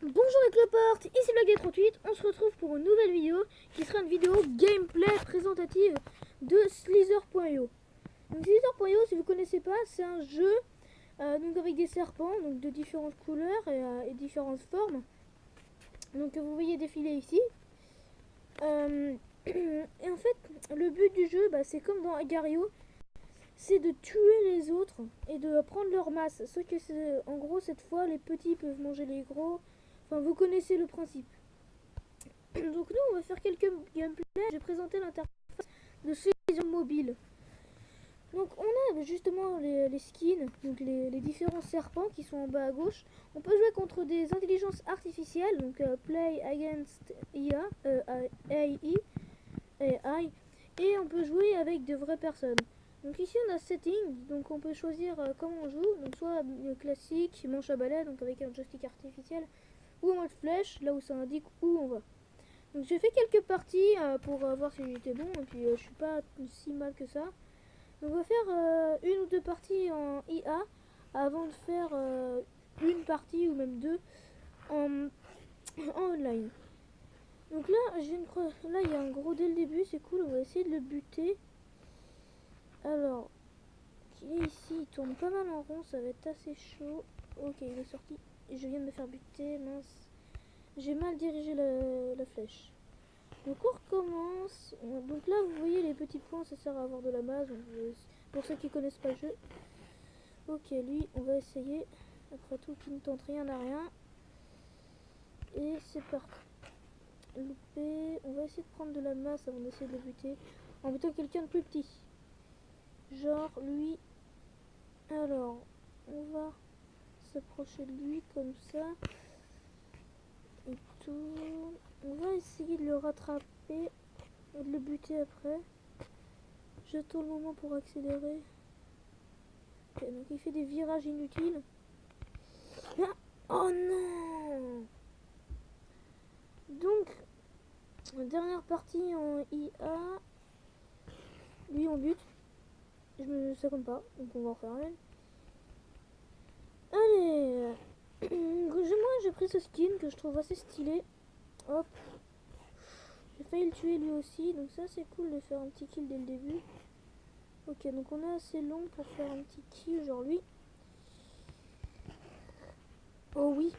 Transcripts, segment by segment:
Bonjour les cloportes, ici Blague38, on se retrouve pour une nouvelle vidéo qui sera une vidéo gameplay présentative de Slither.io. Donc Slither.io, si vous connaissez pas, c'est un jeu donc avec des serpents donc de différentes couleurs et différentes formes. Donc vous voyez défiler ici. Et en fait, le but du jeu, c'est comme dans Agario, c'est de tuer les autres et de prendre leur masse. Sauf que en gros, cette fois, les petits peuvent manger les gros. Enfin, vous connaissez le principe. Donc nous, on va faire quelques gameplays. J'ai présenté l'interface de Slither mobile. Donc on a justement les skins, donc les différents serpents qui sont en bas à gauche. On peut jouer contre des intelligences artificielles, donc play against IA, AI, et on peut jouer avec de vraies personnes. Donc ici on a setting, donc on peut choisir comment on joue, donc soit classique, manche à balai, donc avec un joystick artificiel, ou en mode flèche, là où ça indique où on va. Donc j'ai fait quelques parties pour voir si j'étais bon, et puis je suis pas si mal que ça. Donc on va faire une ou deux parties en IA avant de faire une partie ou même deux en, en online. Donc là, là il y a un gros dès le début, c'est cool, on va essayer de le buter. Alors, qui est ici, il tourne pas mal en rond, ça va être assez chaud. Ok, il est sorti, je viens de me faire buter, mince. J'ai mal dirigé la flèche. Donc on recommence. Donc là vous voyez les petits points, ça sert à avoir de la masse. Pour ceux qui connaissent pas le jeu. Ok, lui on va essayer. Après tout, qui ne tente rien à rien. Et c'est parti. Loupé. On va essayer de prendre de la masse avant d'essayer de le buter. En butant quelqu'un de plus petit. Genre lui. Alors, on va s'approcher de lui comme ça. Et tout. On va essayer de le rattraper et de le buter après. J'attends le moment pour accélérer. Ok, donc il fait des virages inutiles. Ah, oh non! Donc, dernière partie en IA. Lui on bute. Ça compte pas, donc on va en refaire une. Allez! Moi j'ai pris ce skin que je trouve assez stylé. Hop! J'ai failli le tuer lui aussi, donc ça c'est cool de faire un petit kill dès le début. Ok, donc on est assez long pour faire un petit kill, genre lui. Oh oui,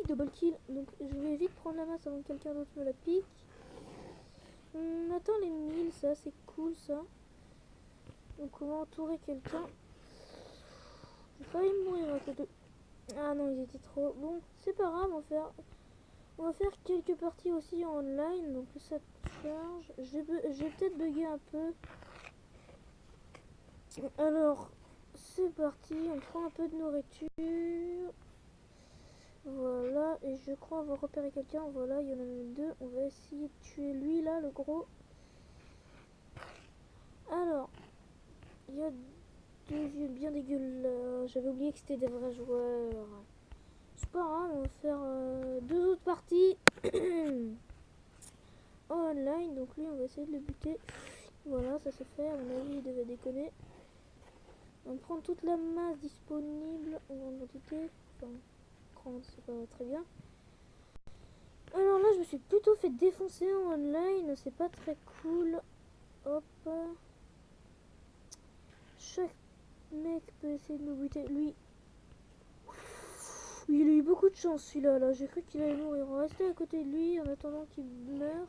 double kill. Donc je vais vite prendre la masse avant que quelqu'un d'autre me la pique. On attend les 1000, ça c'est cool ça. Donc on va entourer quelqu'un. J'ai failli mourir à côté. Ah non, ils étaient trop. Bon, c'est pas grave, on va faire quelques parties aussi en online. Donc ça charge. Je vais peut-être bugger un peu. Alors, c'est parti. On prend un peu de nourriture. Voilà, et je crois avoir repéré quelqu'un. Voilà, il y en a même deux. On va essayer de tuer lui là, le gros. Alors, il y a deux yeux bien dégueulasses. J'avais oublié que c'était des vrais joueurs. C'est pas grave, on va faire deux autres parties en online. Donc lui, on va essayer de le buter. Voilà, ça c'est fait. À mon avis, il devait déconner. On prend toute la masse disponible en grande quantité. Enfin, grande, c'est pas très bien. Alors là, je me suis plutôt fait défoncer en online. C'est pas très cool. Hop. Chaque mec peut essayer de me buter. Lui, il a eu beaucoup de chance celui-là. Là. J'ai cru qu'il allait mourir. On va rester à côté de lui en attendant qu'il meure.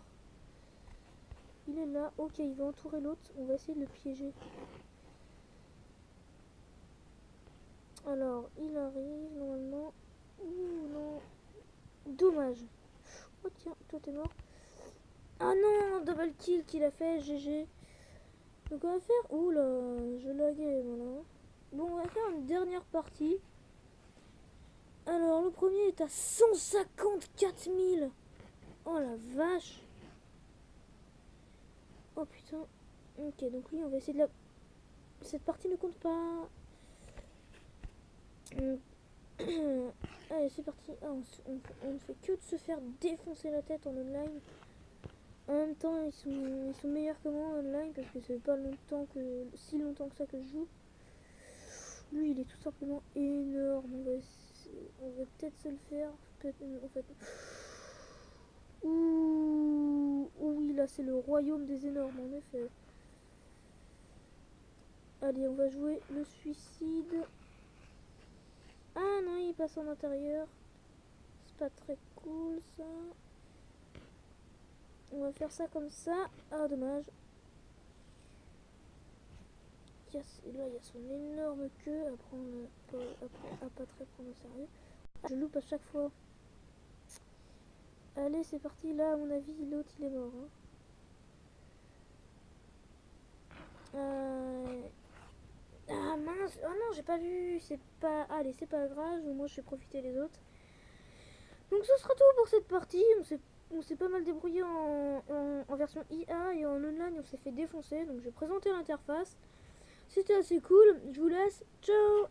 Il est là. Ok, il va entourer l'autre. On va essayer de le piéger. Alors, il arrive normalement. Ouh non. Dommage. Oh tiens, toi t'es mort. Ah non, double kill qu'il a fait. GG. Donc on va faire... Ouh là, je laguais voilà. Bon, on va faire une dernière partie. Alors, le premier est à 154 000. Oh la vache. Oh putain. Ok, donc lui, on va essayer de la... Cette partie ne compte pas. Allez, c'est parti. Ah, on ne fait que de se faire défoncer la tête en online. En même temps, ils sont meilleurs que moi en online parce que ça fait pas si longtemps que ça que je joue. Lui, il est tout simplement énorme. On va peut-être se le faire. En fait. Ouh, oui, là c'est le royaume des énormes en effet. Allez, on va jouer le suicide. Ah non, il passe en intérieur. C'est pas très cool ça. On va faire ça comme ça. Ah, dommage. Là, il y a son énorme queue à prendre, à pas très prendre au sérieux. Ah, je loupe à chaque fois. Allez, c'est parti. Là, à mon avis, l'autre il est mort. Hein. Ah mince. Oh non, j'ai pas vu. C'est pas. Allez, c'est pas grave. Moi, je vais profiter les autres. Donc, ce sera tout pour cette partie. On s'est pas mal débrouillé en version IA et en online. On s'est fait défoncer. Donc, je vais présenter l'interface. C'était assez cool. Je vous laisse. Ciao.